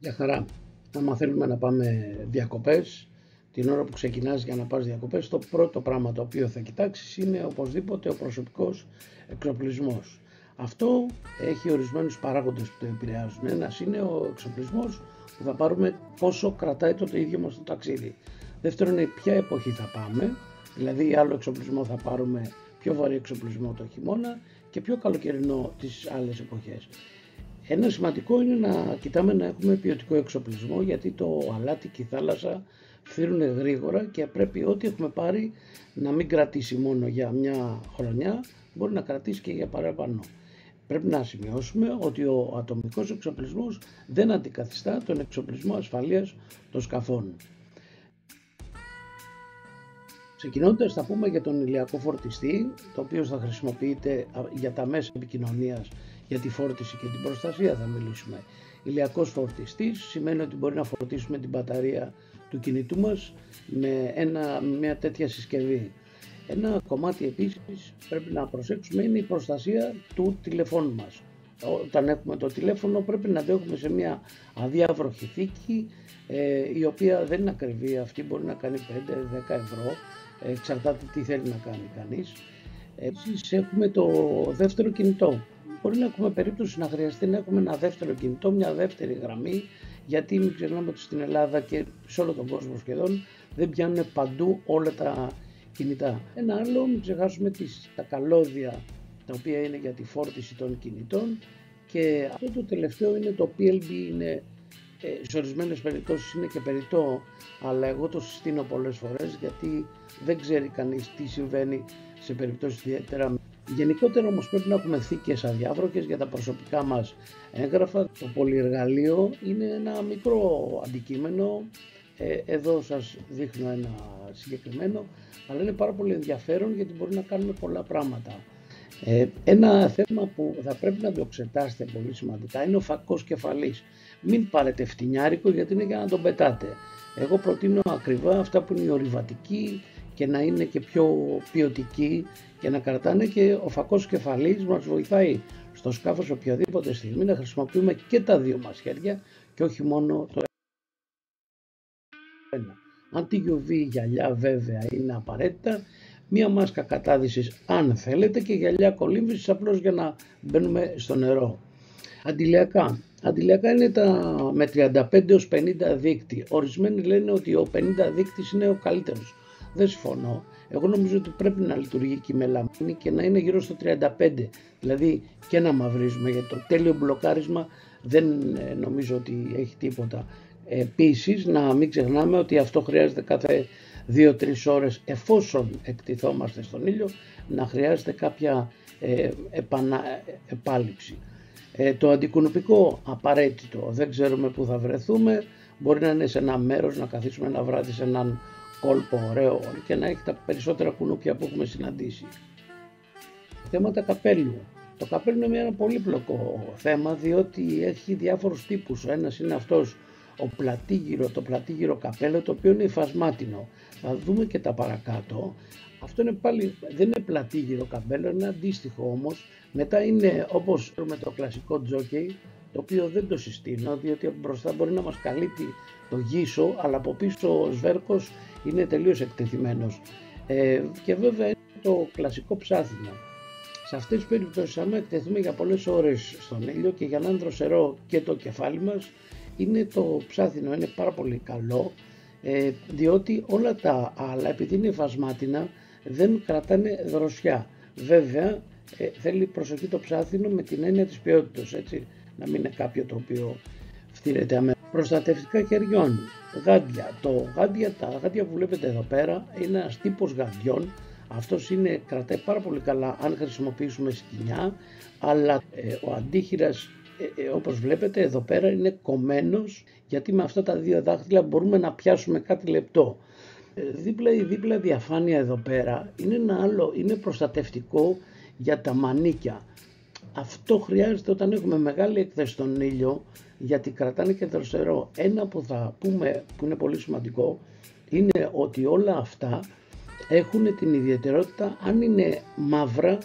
Για χαρά. Άμα θέλουμε να πάμε διακοπές, την ώρα που ξεκινάς για να πας διακοπές, το πρώτο πράγμα το οποίο θα κοιτάξεις είναι οπωσδήποτε ο προσωπικός εξοπλισμός. Αυτό έχει ορισμένους παράγοντες που το επηρεάζουν. Ένας είναι ο εξοπλισμός που θα πάρουμε, πόσο κρατάει το ίδιο μας το ταξίδι. Δεύτερον είναι ποια εποχή θα πάμε, δηλαδή άλλο εξοπλισμό θα πάρουμε, πιο βαρύ εξοπλισμό το χειμώνα και πιο καλοκαιρινό τις άλλες εποχές. Ένα σημαντικό είναι να κοιτάμε να έχουμε ποιοτικό εξοπλισμό, γιατί το αλάτι και η θάλασσα φθύρουν γρήγορα και πρέπει ό,τι έχουμε πάρει να μην κρατήσει μόνο για μια χρονιά, μπορεί να κρατήσει και για παραπάνω. Πρέπει να σημειώσουμε ότι ο ατομικός εξοπλισμός δεν αντικαθιστά τον εξοπλισμό ασφαλείας των σκαφών. Ξεκινώντας θα πούμε για τον ηλιακό φορτιστή, το οποίο θα χρησιμοποιείται για τα μέσα επικοινωνίας, για τη φόρτιση και την προστασία θα μιλήσουμε. Ηλιακός φορτιστής σημαίνει ότι μπορεί να φορτίσουμε την μπαταρία του κινητού μας με μια τέτοια συσκευή. Ένα κομμάτι επίσης πρέπει να προσέξουμε είναι η προστασία του τηλεφώνου μας. Όταν έχουμε το τηλέφωνο πρέπει να το έχουμε σε μια αδιάβροχη θήκη, η οποία δεν είναι ακριβή, αυτή μπορεί να κάνει 5-10 ευρώ, εξαρτάται τι θέλει να κάνει κανείς. Επίσης έχουμε το δεύτερο κινητό. Μπορεί να έχουμε περίπτωση να χρειαστεί να έχουμε ένα δεύτερο κινητό, μια δεύτερη γραμμή, γιατί μην ξεχνάμε ότι στην Ελλάδα και σε όλο τον κόσμο σχεδόν δεν πιάνουν παντού όλα τα κινητά. Ένα άλλο, μην ξεχάσουμε τα καλώδια τα οποία είναι για τη φόρτιση των κινητών, και αυτό το τελευταίο είναι το PLB, είναι σε ορισμένες περιπτώσεις είναι και περιττό, αλλά εγώ το συστήνω πολλές φορές γιατί δεν ξέρει κανείς τι συμβαίνει σε περιπτώσεις ιδιαίτερα. Γενικότερα όμως πρέπει να έχουμε θήκες αδιάβροχες για τα προσωπικά μας έγγραφα. Το πολυεργαλείο είναι ένα μικρό αντικείμενο, εδώ σας δείχνω ένα συγκεκριμένο, αλλά είναι πάρα πολύ ενδιαφέρον γιατί μπορεί να κάνουμε πολλά πράγματα. Ένα θέμα που θα πρέπει να το εξετάσετε πολύ σημαντικά είναι ο φακός κεφαλής. Μην πάρετε φτηνιάρικο γιατί είναι για να τον πετάτε. Εγώ προτείνω ακριβά αυτά που είναι οι ορειβατικοί και να είναι και πιο ποιοτικοί και να κρατάνε, και ο φακός κεφαλής μας βοηθάει στο σκάφος οποιαδήποτε στιγμή να χρησιμοποιούμε και τα δύο μας χέρια και όχι μόνο το ένα. Αντι-UV γυαλιά βέβαια είναι απαραίτητα, μία μάσκα κατάδυσης αν θέλετε και γυαλιά κολύμβησης απλώς για να μπαίνουμε στο νερό. Αντιλιακά. Αντιλιακά είναι με 35 έως 50 δείκτη. Ορισμένοι λένε ότι ο 50 δείκτης είναι ο καλύτερος. Δεν συμφωνώ. Εγώ νομίζω ότι πρέπει να λειτουργεί και η μελαμίνη και να είναι γύρω στο 35. Δηλαδή και να μαυρίζουμε, γιατί το τέλειο μπλοκάρισμα δεν νομίζω ότι έχει τίποτα. Επίσης να μην ξεχνάμε ότι αυτό χρειάζεται κάθε 2-3 ώρες, εφόσον εκτιθόμαστε στον ήλιο, να χρειάζεται κάποια επάλυψη. Το αντικουνουπικό απαραίτητο, δεν ξέρουμε πού θα βρεθούμε, μπορεί να είναι σε ένα μέρος, να καθίσουμε ένα βράδυ σε έναν κόλπο ωραίο και να έχει τα περισσότερα κουνούπια που έχουμε συναντήσει. Θέματα καπέλου. Το καπέλο είναι ένα πολύπλοκο θέμα διότι έχει διάφορους τύπους. Ο ένας είναι αυτός το πλατήγυρο καπέλο, το οποίο είναι υφασμάτινο. Θα δούμε και τα παρακάτω. Αυτό είναι πάλι, δεν είναι πλατήγυρο καπέλο, είναι αντίστοιχο όμως. Μετά είναι όπως με το κλασικό τζόκεϊ, το οποίο δεν το συστήνω, διότι από μπροστά μπορεί να μας καλύπτει το γύσο, αλλά από πίσω ο σβέρκος είναι τελείως εκτεθειμένος. Και βέβαια είναι το κλασικό ψάθινο. Σε αυτές τις περιπτώσεις, άμα εκτεθούμε για πολλές ώρες στον ήλιο και για να είναι δροσερό και το κεφάλι μας, είναι το ψάθινο, είναι πάρα πολύ καλό, διότι όλα τα άλλα, επειδή είναι υφασμάτινα, δεν κρατάνε δροσιά. Βέβαια θέλει προσοχή το ψάθινο με την έννοια της ποιότητας, έτσι, να μην είναι κάποιο το οποίο φτύρεται αμέσως. Προστατευτικά χεριών, γάντια. Τα γάντια που βλέπετε εδώ πέρα είναι ένας τύπος γαντιών. Αυτός κρατάει πάρα πολύ καλά αν χρησιμοποιήσουμε σκοινιά, αλλά ο αντίχειρας, όπως βλέπετε εδώ πέρα, είναι κομμένος, γιατί με αυτά τα δύο δάχτυλα μπορούμε να πιάσουμε κάτι λεπτό. Η δίπλα διαφάνεια εδώ πέρα είναι ένα άλλο, είναι προστατευτικό για τα μανίκια. Αυτό χρειάζεται όταν έχουμε μεγάλη έκθεση στον ήλιο, γιατί κρατάνε και δροσερό. Ένα που θα πούμε που είναι πολύ σημαντικό είναι ότι όλα αυτά έχουν την ιδιαιτερότητα, αν είναι μαύρα,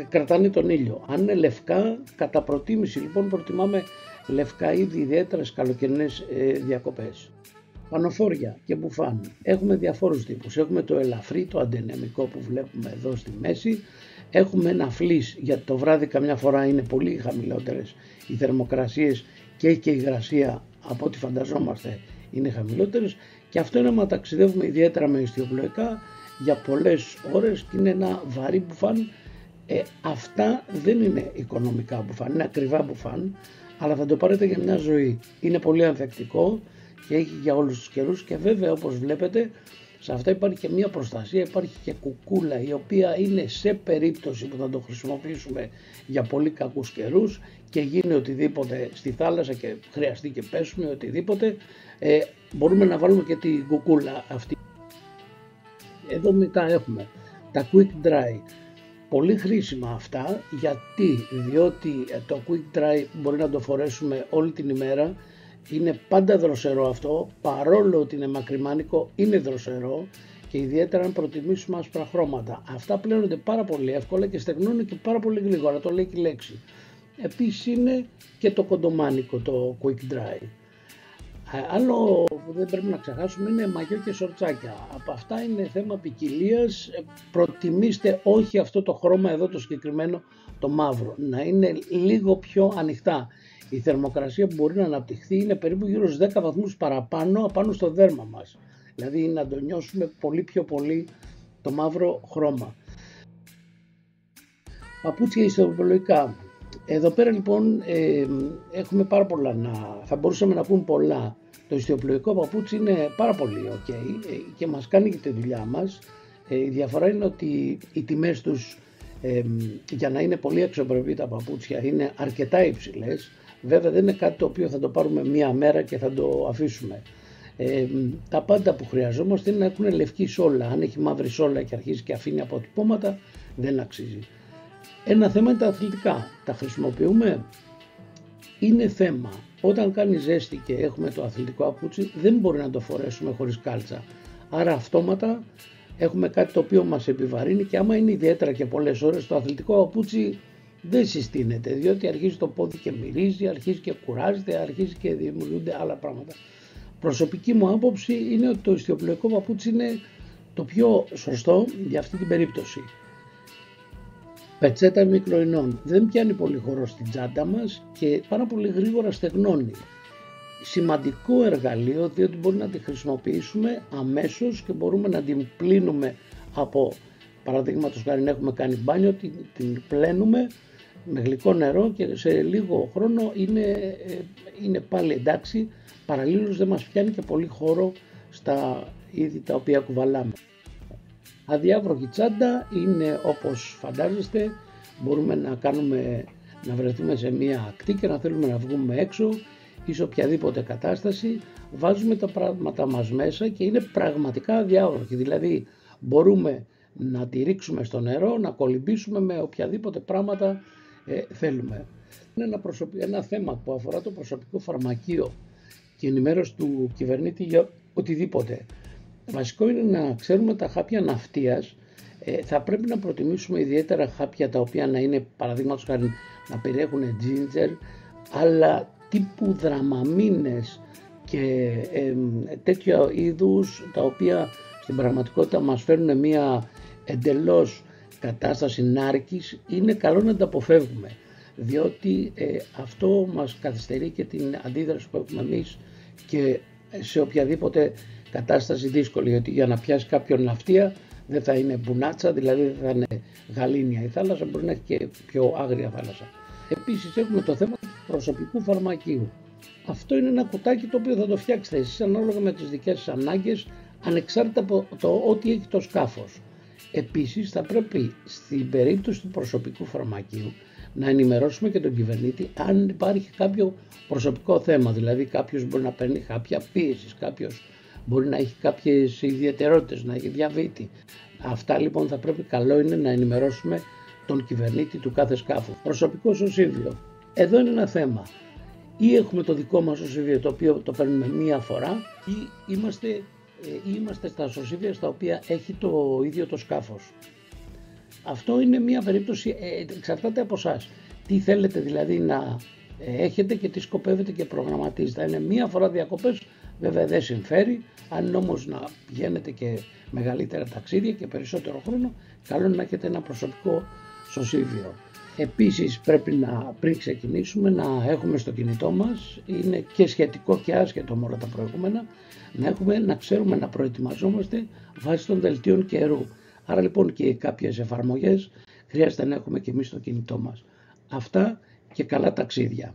κρατάνε τον ήλιο. Αν είναι λευκά, κατά προτίμηση λοιπόν προτιμάμε λευκά είδη, ιδιαίτερες καλοκαιρινές διακοπές. Πανοφόρια και μπουφάν. Έχουμε διαφόρους τύπους. Έχουμε το ελαφρύ, το αντενεμικό που βλέπουμε εδώ στη μέση. Έχουμε ένα φλις, γιατί το βράδυ καμιά φορά είναι πολύ χαμηλότερες οι θερμοκρασίες και η υγρασία από ό,τι φανταζόμαστε είναι χαμηλότερες. Και αυτό είναι να ταξιδεύουμε ιδιαίτερα με ιστιοπλοϊκά για πολλές ώρες και είναι ένα βαρύ μπουφάν. Αυτά δεν είναι οικονομικά μπουφάν, είναι ακριβά μπουφάν, αλλά θα το πάρετε για μια ζωή. Είναι πολύ ανθεκτικό και έχει για όλους τους καιρούς και βέβαια όπως βλέπετε σε αυτά υπάρχει και μια προστασία, υπάρχει και κουκούλα η οποία είναι σε περίπτωση που θα το χρησιμοποιήσουμε για πολύ κακούς καιρούς και γίνει οτιδήποτε στη θάλασσα και χρειαστεί και πέσουμε οτιδήποτε, μπορούμε να βάλουμε και την κουκούλα αυτή. Εδώ μετά έχουμε τα quick dry. Πολύ χρήσιμα αυτά, διότι το quick dry μπορεί να το φορέσουμε όλη την ημέρα, είναι πάντα δροσερό αυτό, παρόλο ότι είναι μακριμάνικο είναι δροσερό και ιδιαίτερα αν προτιμήσουμε άσπρα χρώματα. Αυτά πλένονται πάρα πολύ εύκολα και στεγνώνουν και πάρα πολύ γρήγορα, το λέει και η λέξη. Επίσης είναι και το κοντομάνικο το quick dry. Άλλο που δεν πρέπει να ξεχάσουμε είναι μαγιό και σορτσάκια. Από αυτά είναι θέμα ποικιλίας. Προτιμήστε όχι αυτό το χρώμα εδώ το συγκεκριμένο, το μαύρο, να είναι λίγο πιο ανοιχτά. Η θερμοκρασία που μπορεί να αναπτυχθεί είναι περίπου γύρω στους 10 βαθμούς παραπάνω απάνω στο δέρμα μας. Δηλαδή να το νιώσουμε πολύ πιο πολύ το μαύρο χρώμα. Παπούτσια ιστιοπλοϊκά. Εδώ πέρα λοιπόν έχουμε πάρα πολλά θα μπορούσαμε να πούμε πολλά. Το ιστιοπλοϊκό παπούτσι είναι πάρα πολύ ok και μας κάνει και τη δουλειά μας. Η διαφορά είναι ότι οι τιμές τους για να είναι πολύ αξιοπρεπή τα παπούτσια είναι αρκετά υψηλές. Βέβαια δεν είναι κάτι το οποίο θα το πάρουμε μία μέρα και θα το αφήσουμε. Τα πάντα που χρειαζόμαστε είναι να έχουν λευκή σόλα. Αν έχει μαύρη σόλα και αρχίζει και αφήνει αποτυπώματα δεν αξίζει. Ένα θέμα είναι τα αθλητικά. Τα χρησιμοποιούμε. Είναι θέμα. Όταν κάνει ζέστη και έχουμε το αθλητικό παπούτσι δεν μπορεί να το φορέσουμε χωρίς κάλτσα. Άρα αυτόματα έχουμε κάτι το οποίο μας επιβαρύνει και άμα είναι ιδιαίτερα και πολλές ώρες το αθλητικό παπούτσι δεν συστήνεται, διότι αρχίζει το πόδι και μυρίζει, αρχίζει και κουράζεται, αρχίζει και δημιουργούνται άλλα πράγματα. Προσωπική μου άποψη είναι ότι το ιστιοπλοϊκό παπούτσι είναι το πιο σωστό για αυτή την περίπτωση. Πετσέτα μικροϊνών. Δεν πιάνει πολύ χώρο στην τσάντα μας και πάρα πολύ γρήγορα στεγνώνει. Σημαντικό εργαλείο διότι μπορεί να τη χρησιμοποιήσουμε αμέσως και μπορούμε να την πλύνουμε από, παραδείγματος χάρη έχουμε κάνει μπάνιο, την πλένουμε με γλυκό νερό και σε λίγο χρόνο είναι πάλι εντάξει, παραλλήλως δεν μας πιάνει και πολύ χώρο στα είδη τα οποία κουβαλάμε. Αδιάβροχη τσάντα είναι όπως φαντάζεστε, μπορούμε να βρεθούμε σε μία ακτή και να θέλουμε να βγούμε έξω ή σε οποιαδήποτε κατάσταση, βάζουμε τα πράγματα μας μέσα και είναι πραγματικά αδιάβροχη, δηλαδή μπορούμε να τη ρίξουμε στο νερό, να κολυμπήσουμε με οποιαδήποτε πράγματα θέλουμε. Είναι ένα θέμα που αφορά το προσωπικό φαρμακείο και ενημέρωση του κυβερνήτη για οτιδήποτε. Βασικό είναι να ξέρουμε τα χάπια ναυτίας, θα πρέπει να προτιμήσουμε ιδιαίτερα χάπια τα οποία να είναι παραδείγματος χάρη να περιέχουν ginger, αλλά τύπου δραμαμίνες και τέτοια είδους τα οποία στην πραγματικότητα μας φέρνουν μια εντελώς κατάσταση νάρκης, είναι καλό να τα αποφεύγουμε διότι αυτό μας καθυστερεί και την αντίδραση που έχουμε εμείς και σε οποιαδήποτε κατάσταση δύσκολη, γιατί για να πιάσει κάποιον ναυτία δεν θα είναι μπουνάτσα, δηλαδή δεν θα είναι γαλήνια η θάλασσα, μπορεί να έχει και πιο άγρια θάλασσα. Επίσης έχουμε το θέμα του προσωπικού φαρμακείου. Αυτό είναι ένα κουτάκι το οποίο θα το φτιάξετε εσείς ανάλογα με τις δικές σας ανάγκες, ανεξάρτητα από το ό,τι έχει το σκάφος. Επίσης θα πρέπει στην περίπτωση του προσωπικού φαρμακείου να ενημερώσουμε και τον κυβερνήτη αν υπάρχει κάποιο προσωπικό θέμα, δηλαδή κάποιος μπορεί να παίρνει χάπια πίεσης, κάποιος μπορεί να έχει κάποιες ιδιαιτερότητες, να έχει διαβήτη. Αυτά λοιπόν θα πρέπει, καλό είναι να ενημερώσουμε τον κυβερνήτη του κάθε σκάφου. Προσωπικό σωσίβιο. Εδώ είναι ένα θέμα. Ή έχουμε το δικό μας σωσίβιο το οποίο το παίρνουμε μία φορά ή είμαστε στα σωσίβια στα οποία έχει το ίδιο το σκάφος. Αυτό είναι μια περίπτωση, εξαρτάται από εσάς. Τι θέλετε δηλαδή να έχετε και τι σκοπεύετε και προγραμματίζετε. Αν είναι μία φορά διακοπές, βέβαια δεν συμφέρει. Αν είναι όμως να πηγαίνετε και μεγαλύτερα ταξίδια και περισσότερο χρόνο, καλό είναι να έχετε ένα προσωπικό σωσίβιο. Επίσης πρέπει πριν ξεκινήσουμε να έχουμε στο κινητό μας, είναι και σχετικό και άσχετο με όλα τα προηγούμενα, να ξέρουμε να προετοιμαζόμαστε βάσει των δελτίων καιρού. Άρα λοιπόν και κάποιες εφαρμογές χρειάζεται να έχουμε και εμείς στο κινητό μας. Αυτά και καλά ταξίδια.